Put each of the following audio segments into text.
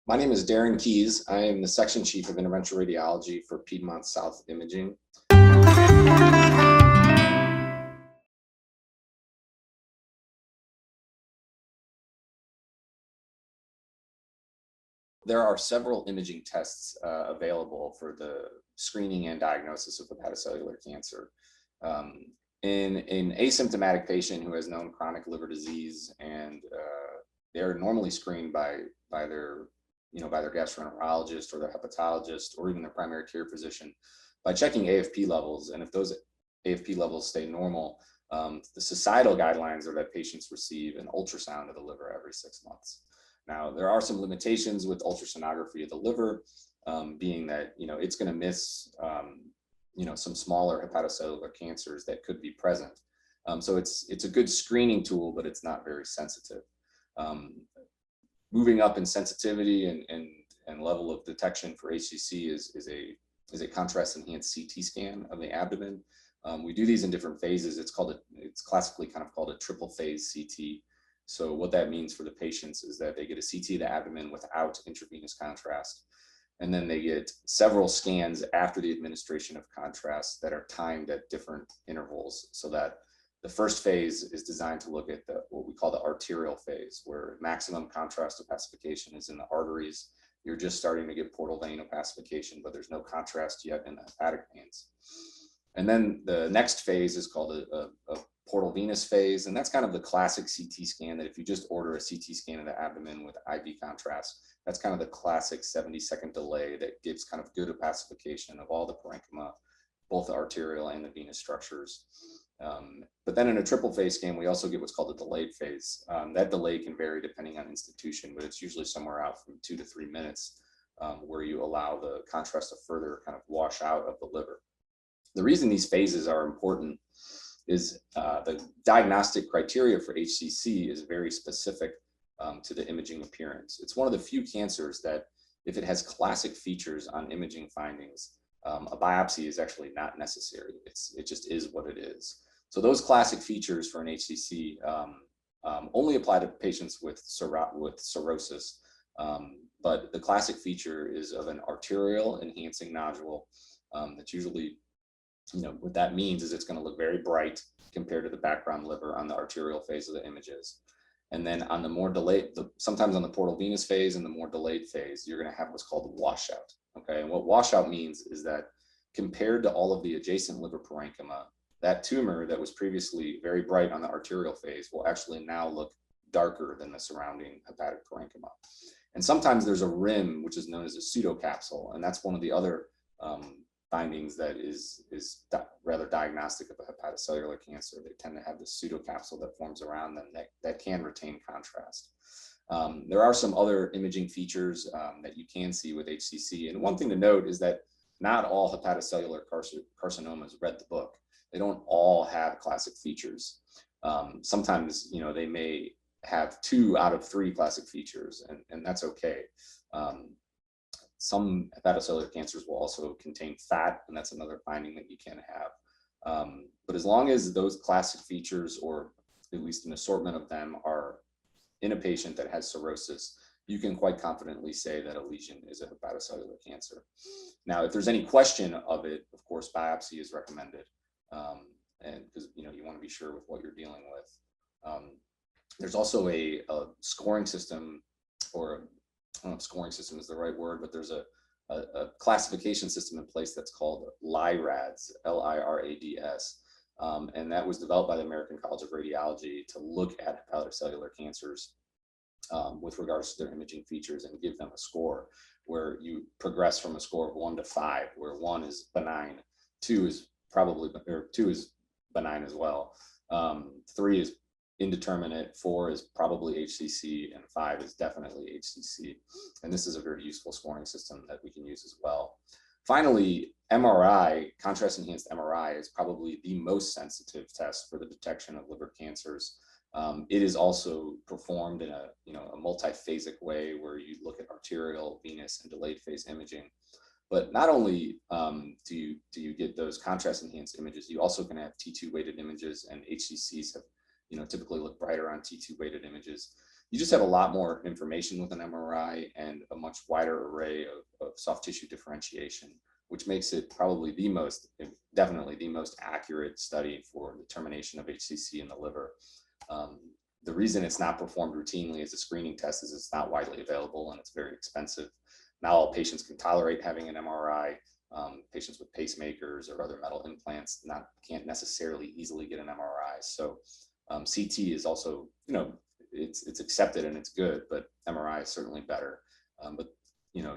My name is Darren Kies. I am the Section Chief of Interventional Radiology for Piedmont South Imaging. There are several imaging tests available for the screening and diagnosis of hepatocellular cancer. In an asymptomatic patient who has known chronic liver disease and they're normally screened by their gastroenterologist or their hepatologist or even their primary care physician by checking AFP levels. And if those AFP levels stay normal, the societal guidelines are that patients receive an ultrasound of the liver every 6 months. Now, there are some limitations with ultrasonography of the liver, being that, it's going to miss, some smaller hepatocellular cancers that could be present. So it's a good screening tool, but it's not very sensitive. Moving up in sensitivity and level of detection for HCC is a contrast enhanced CT scan of the abdomen. We do these in different phases. It's classically kind of called a triple phase CT. So what that means for the patients is that they get a CT of the abdomen without intravenous contrast. And then they get several scans after the administration of contrast that are timed at different intervals, so that the first phase is designed to look at what we call the arterial phase, where maximum contrast opacification is in the arteries. You're just starting to get portal vein opacification, but there's no contrast yet in the hepatic veins. And then the next phase is called a portal venous phase. And that's kind of the classic CT scan that if you just order a CT scan of the abdomen with IV contrast, that's kind of the classic 70-second delay that gives kind of good opacification of all the parenchyma, both the arterial and the venous structures. But then in a triple phase scan, we also get what's called a delayed phase. That delay can vary depending on institution, but it's usually somewhere out from 2 to 3 minutes, where you allow the contrast to further kind of wash out of the liver. The reason these phases are important is the diagnostic criteria for HCC is very specific to the imaging appearance. It's one of the few cancers that if it has classic features on imaging findings, a biopsy is actually not necessary. It just is what it is. So those classic features for an HCC only apply to patients with cirrhosis, but the classic feature is of an arterial enhancing nodule that's usually, what that means is it's going to look very bright compared to the background liver on the arterial phase of the images. And then on the more delayed, sometimes on the portal venous phase and the more delayed phase, you're going to have what's called washout. Okay, and what washout means is that compared to all of the adjacent liver parenchyma, that tumor that was previously very bright on the arterial phase will actually now look darker than the surrounding hepatic parenchyma. And sometimes there's a rim, which is known as a pseudocapsule, and that's one of the other findings that is rather diagnostic of a hepatocellular cancer. They tend to have this pseudocapsule that forms around them that can retain contrast. There are some other imaging features that you can see with HCC. And one thing to note is that not all hepatocellular carcinomas read the book. They don't all have classic features. Sometimes, they may have 2 out of 3 classic features, and that's okay. Some hepatocellular cancers will also contain fat, and that's another finding that you can have. But as long as those classic features, or at least an assortment of them, are in a patient that has cirrhosis, you can quite confidently say that a lesion is a hepatocellular cancer. Now, if there's any question of it, of course, biopsy is recommended, and because you want to be sure with what you're dealing with. There's also a scoring system, or I don't know if scoring system is the right word, but there's a classification system in place that's called LIRADS, L-I-R-A-D-S. And that was developed by the American College of Radiology to look at hepatocellular cancers with regards to their imaging features and give them a score, where you progress from a score of 1 to 5, where 1 is benign, 2 is benign as well, 3 is indeterminate, 4 is probably HCC, and 5 is definitely HCC. And this is a very useful scoring system that we can use as well. Finally, MRI, contrast enhanced MRI, is probably the most sensitive test for the detection of liver cancers. It is also performed in a multiphasic way, where you look at arterial, venous, and delayed phase imaging. But not only do you get those contrast enhanced images, you also can have T2 weighted images, and HCCs have typically look brighter on T2 weighted images. you just have a lot more information with an MRI and a much wider array of soft tissue differentiation, which makes it probably definitely the most accurate study for determination of HCC in the liver. The reason it's not performed routinely as a screening test is it's not widely available and it's very expensive. Not all patients can tolerate having an MRI. Patients with pacemakers or other metal implants can't necessarily easily get an MRI. So CT is also, it's accepted and it's good, but MRI is certainly better. But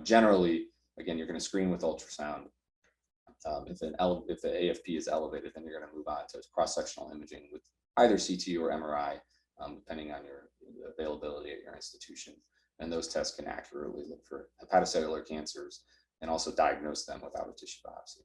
generally, again, you're going to screen with ultrasound. If the AFP is elevated, then you're going to move on to cross-sectional imaging with either CT or MRI, depending on your availability at your institution. And those tests can accurately look for hepatocellular cancers and also diagnose them without a tissue biopsy.